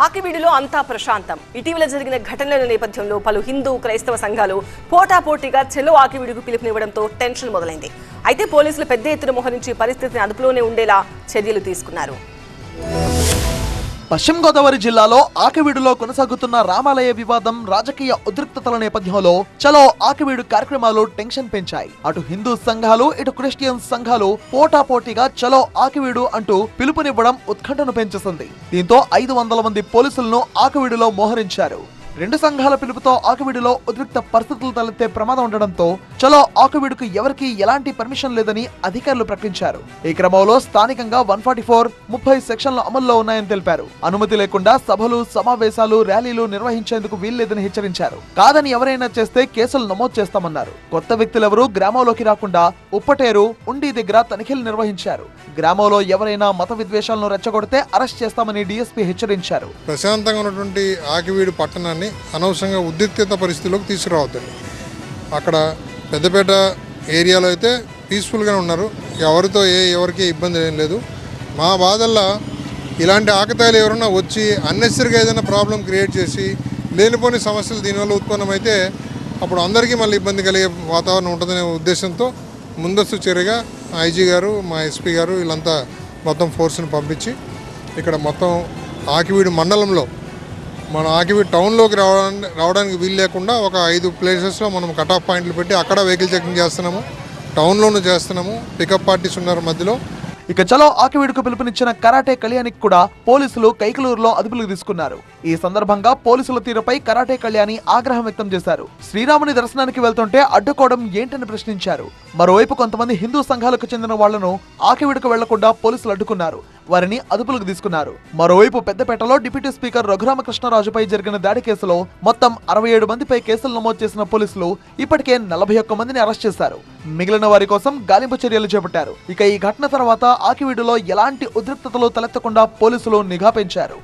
ఆకివీడులో అంతా ప్రశాంతం. ఇటీవల జరిగిన ఘటనల నేపథ్యంలో పలు హిందూ క్రైస్తవ సంఘాలు పోటాపోటీగా చెలో ఆకివీడుకు పిలుపునివ్వడంతో టెన్షన్ మొదలైంది. అయితే పోలీసులు పెద్ద ఎత్తున మోహరించి పరిస్థితిని అదుపులోనే ఉండేలా చర్యలు తీసుకున్నారు. పశ్చిమ గోదావరి జిల్లాలో ఆకివీడులో కొనసాగుతున్న రామాలయ వివాదం రాజకీయ ఉద్రిక్తతల నేపథ్యంలో చలో ఆకివీడు కార్యక్రమాలు టెన్షన్ పెంచాయి. అటు హిందూ సంఘాలు ఇటు క్రిస్టియన్ సంఘాలు పోటాపోటీగా చలో ఆకివీడు అంటూ పిలుపునివ్వడం ఉత్కంఠను పెంచేసింది. దీంతో 500 మంది పోలీసులను ఆకివీడులో మోహరించారు. రెండు సంఘాల పిలుపుతో ఆకివీడులో ఉద్రిక్త పరిస్థితులు తలెత్తే ప్రమాదం ఉండడంతో చలో ఆకివీడుకు ఎవరికీ ఎలాంటి పర్మిషన్ లేదని అధికారులు ప్రకటించారు. ఈ క్రమంలో స్థానికంగా 144, 30 సెక్షన్లు అమల్లో ఉన్నాయని తెలిపారు. అనుమతి లేకుండా సభలు, సమావేశాలు, ర్యాలీలు నిర్వహించేందుకు వీల్లేదని హెచ్చరించారు. కాదని ఎవరైనా చేస్తే కేసులు నమోదు చేస్తామన్నారు. కొత్త వ్యక్తులెవరూ గ్రామంలోకి రాకుండా ఉప్పటేరు, ఉండి దగ్గర తనిఖీలు నిర్వహించారు. గ్రామంలో ఎవరైనా మత విద్వేషాలను రెచ్చగొడితే అరెస్ట్ చేస్తామని డీఎస్పీ హెచ్చరించారు. ప్రశాంతంగా ఉన్నటువంటి ఆకివీడు పట్టణాన్ని అనవసరంగా ఉద్రిక్తత పరిస్థితిలోకి తీసుకురావద్దండి. అక్కడ పెద్దపేట ఏరియాలో అయితే పీస్ఫుల్గానే ఉన్నారు. ఎవరితో ఎవరికి ఇబ్బంది ఏం లేదు. మా బాధల్లో ఇలాంటి ఆకతాయిలు ఎవరైనా వచ్చి అన్నెసరిగా ఏదైనా ప్రాబ్లం క్రియేట్ చేసి లేనిపోని సమస్యలు దీనివల్ల ఉత్పన్నమైతే అప్పుడు అందరికీ మళ్ళీ ఇబ్బంది కలిగే వాతావరణం ఉంటుందనే ఉద్దేశంతో ముందస్తు చర్యగా ఐజీ గారు, మా ఎస్పీ గారు వీళ్ళంతా మొత్తం ఫోర్స్ని పంపించి ఇక్కడ మొత్తం ఆకివీడు మండలంలో మన ఆకివీడు టౌన్లోకి రావడానికి వీలు లేకుండా ఒక 5 ప్లేసెస్లో మనం కట్ ఆఫ్ పాయింట్లు పెట్టి అక్కడ వెహికల్ చెకింగ్ చేస్తున్నాము. టౌన్లోనూ చేస్తున్నాము. పికప్ పార్టీస్ ఉన్నారు మధ్యలో. ఇక చలో ఆకివీడుకు పిలుపునిచ్చిన కరాటే కళ్యాణికి కూడా పోలీసులు కైకలూరులో అదుపులోకి తీసుకున్నారు. ఈ సందర్భంగా పోలీసుల తీరుపై కరాటే కళ్యాణి ఆగ్రహం వ్యక్తం చేశారు. శ్రీరాముని దర్శనానికి వెళ్తుంటే అడ్డుకోవడం ఏంటని ప్రశ్నించారు. మరోవైపు కొంతమంది హిందూ సంఘాలకు చెందిన వాళ్లను ఆకివీడుకు వెళ్లకుండా పోలీసులు అడ్డుకున్నారు. వారిని అదుపులోకి తీసుకున్నారు. మరోవైపు పెద్దపేటలో డిప్యూటీ స్పీకర్ రఘురామకృష్ణరాజుపై జరిగిన దాడి కేసులో మొత్తం 67 మందిపై కేసులు నమోదు చేసిన పోలీసులు ఇప్పటికే 41 మందిని అరెస్ట్ చేశారు. మిగిలిన వారి కోసం గాలింపు చర్యలు చేపట్టారు. ఇక ఈ ఘటన తర్వాత ఆకివీడులో ఎలాంటి ఉద్రిక్తతలు తలెత్తకుండా పోలీసులు నిఘా పెంచారు.